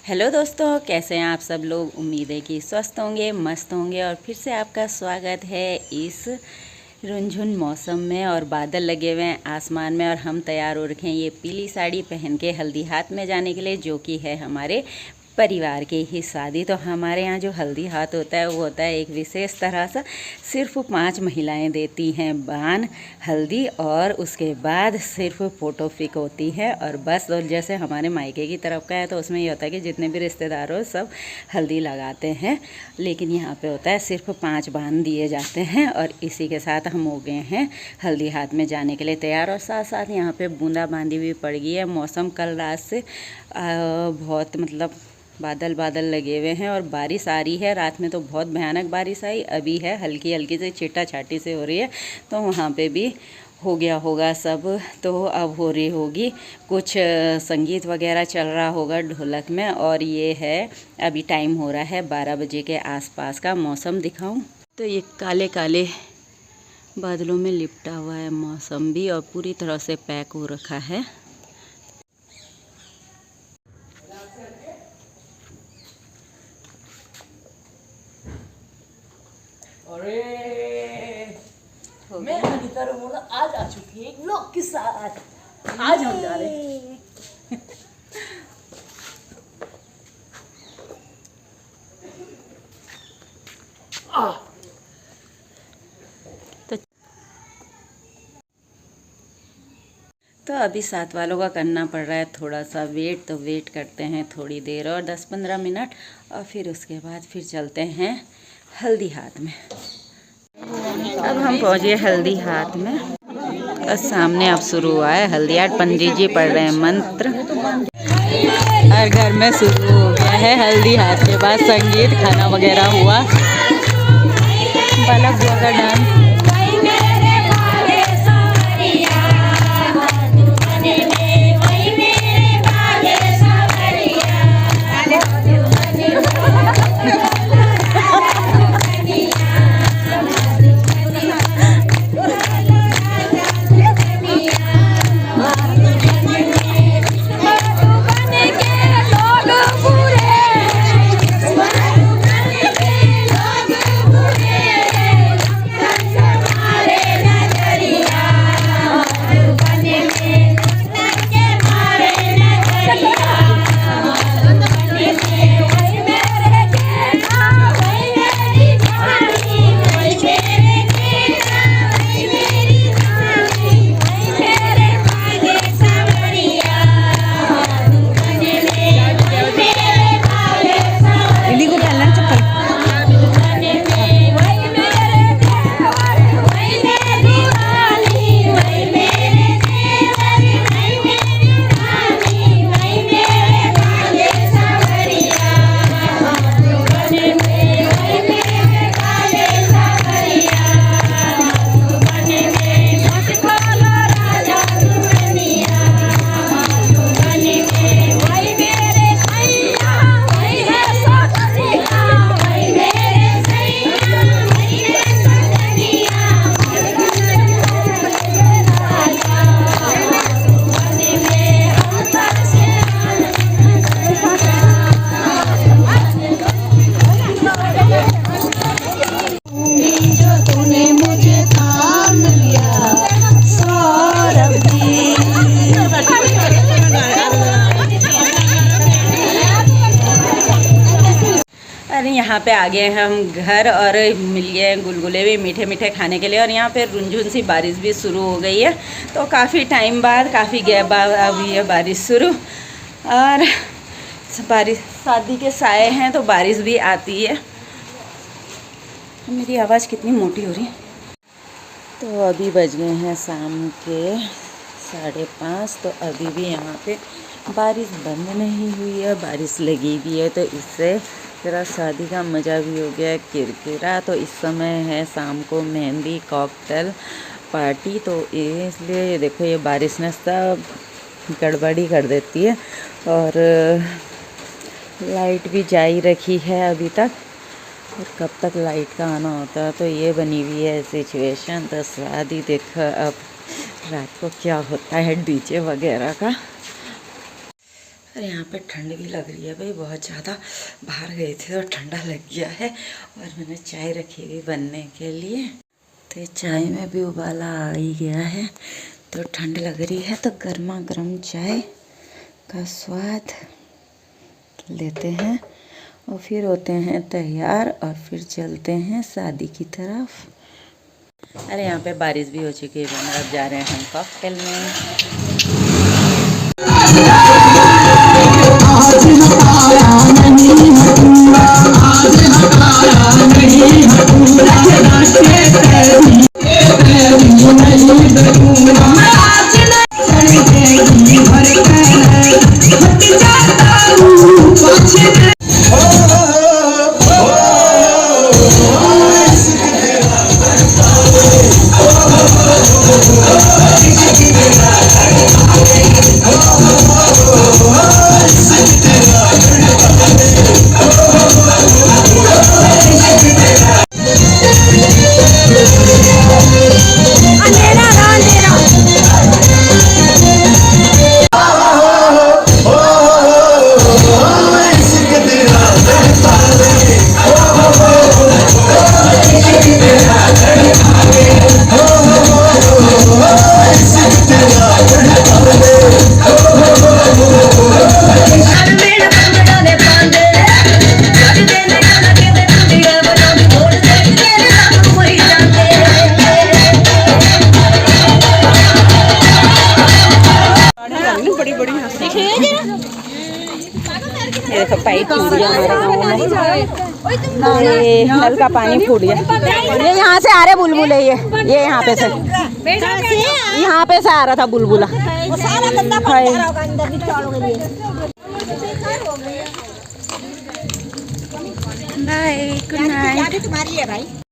Hello दोस्तों, कैसे हैं आप सब लोग। उम्मीद है कि स्वस्थ होंगे, मस्त होंगे। और फिर से आपका स्वागत है इस रुनझुन मौसम में। और बादल लगे हुए हैं आसमान में और हम तैयार हो रखे हैं ये पीली साड़ी पहन के हल्दी हाथ में जाने के लिए, जो कि है हमारे परिवार की ही शादी। तो हमारे यहाँ जो हल्दी हाथ होता है वो होता है एक विशेष तरह से। सिर्फ 5 महिलाएं देती हैं बान हल्दी, और उसके बाद सिर्फ फ़ोटो पिक होती है और बस। और जैसे हमारे मायके की तरफ का है तो उसमें ये होता है कि जितने भी रिश्तेदार हो सब हल्दी लगाते हैं, लेकिन यहाँ पे होता है सिर्फ 5 बान दिए जाते हैं। और इसी के साथ हम हो गए हैं हल्दी हाथ में जाने के लिए तैयार। और साथ साथ यहाँ पे बूंदाबांदी भी पड़ गई है। मौसम कल रात से बहुत बादल बादल लगे हुए हैं और बारिश आ रही है। रात में तो बहुत भयानक बारिश आई, अभी है हल्की हल्की से छीटा छाटी से हो रही है। तो वहाँ पे भी हो गया होगा सब। तो अब हो रही होगी कुछ संगीत वगैरह चल रहा होगा ढोलक में। और ये है अभी टाइम हो रहा है 12 बजे के आसपास का। मौसम दिखाऊं तो ये काले काले बादलों में लिपटा हुआ है मौसम भी, और पूरी तरह से पैक हो रखा है। अरे मैं अनिता रोमोला आज आ चुकी है एक ब्लॉग के साथ। आज हम जा रहे हैं तो अभी साथ वालों का करना पड़ रहा है थोड़ा सा वेट, तो वेट करते हैं थोड़ी देर और 10-15 मिनट, और फिर उसके बाद फिर चलते हैं हल्दी हाथ में। अब हम पहुँचे हल्दी हाथ में और सामने अब शुरू हुआ है हल्दी हाथ। पंडित जी पढ़ रहे हैं मंत्र और घर में शुरू हो गया है हल्दी हाथ के बाद संगीत, खाना वगैरह हुआ, बालक बुआ का डांस। यहाँ पे आ गए हैं हम घर और मिल गए गुलगुले भी मीठे मीठे खाने के लिए। और यहाँ पे रुनझुन सी बारिश भी शुरू हो गई है। तो काफ़ी टाइम बाद, काफ़ी गैप बाद अभी है बारिश शुरू। और बारिश, शादी के साए हैं तो बारिश भी आती है। मेरी आवाज़ कितनी मोटी हो रही है। तो अभी बज गए हैं शाम के 5:30। तो अभी भी यहाँ पे बारिश बंद नहीं हुई है, बारिश लगी भी है। तो इससे जरा शादी का मज़ा भी हो गया किरकिरा। तो इस समय है शाम को मेहंदी कॉकटेल पार्टी। तो इसलिए देखो ये बारिश ने सब गड़बड़ी कर देती है। और लाइट भी जाई रखी है अभी तक, और कब तक लाइट का आना होता है। तो ये बनी हुई है सिचुएशन। तो शादी देखो अब रात को क्या होता है डीजे वगैरह का। और यहाँ पे ठंड भी लग रही है भाई बहुत ज़्यादा। बाहर गए थे तो ठंडा लग गया है। और मैंने चाय रखी हुई बनने के लिए, तो चाय में भी उबाला आ ही गया है। तो ठंड लग रही है तो गर्मा गर्म चाय का स्वाद लेते हैं और फिर होते हैं तैयार और फिर चलते हैं शादी की तरफ। अरे यहाँ पे बारिश भी हो चुकी है। अब जा रहे हैं हम कॉकटेल में। देखो पाइप टूट गया हमारे गाँव में। ये नल का पानी फूट गया। ये यहाँ से आ रहे बुलबुले। ये यहाँ पे से आ रहा था बुलबुला। Bye, good night.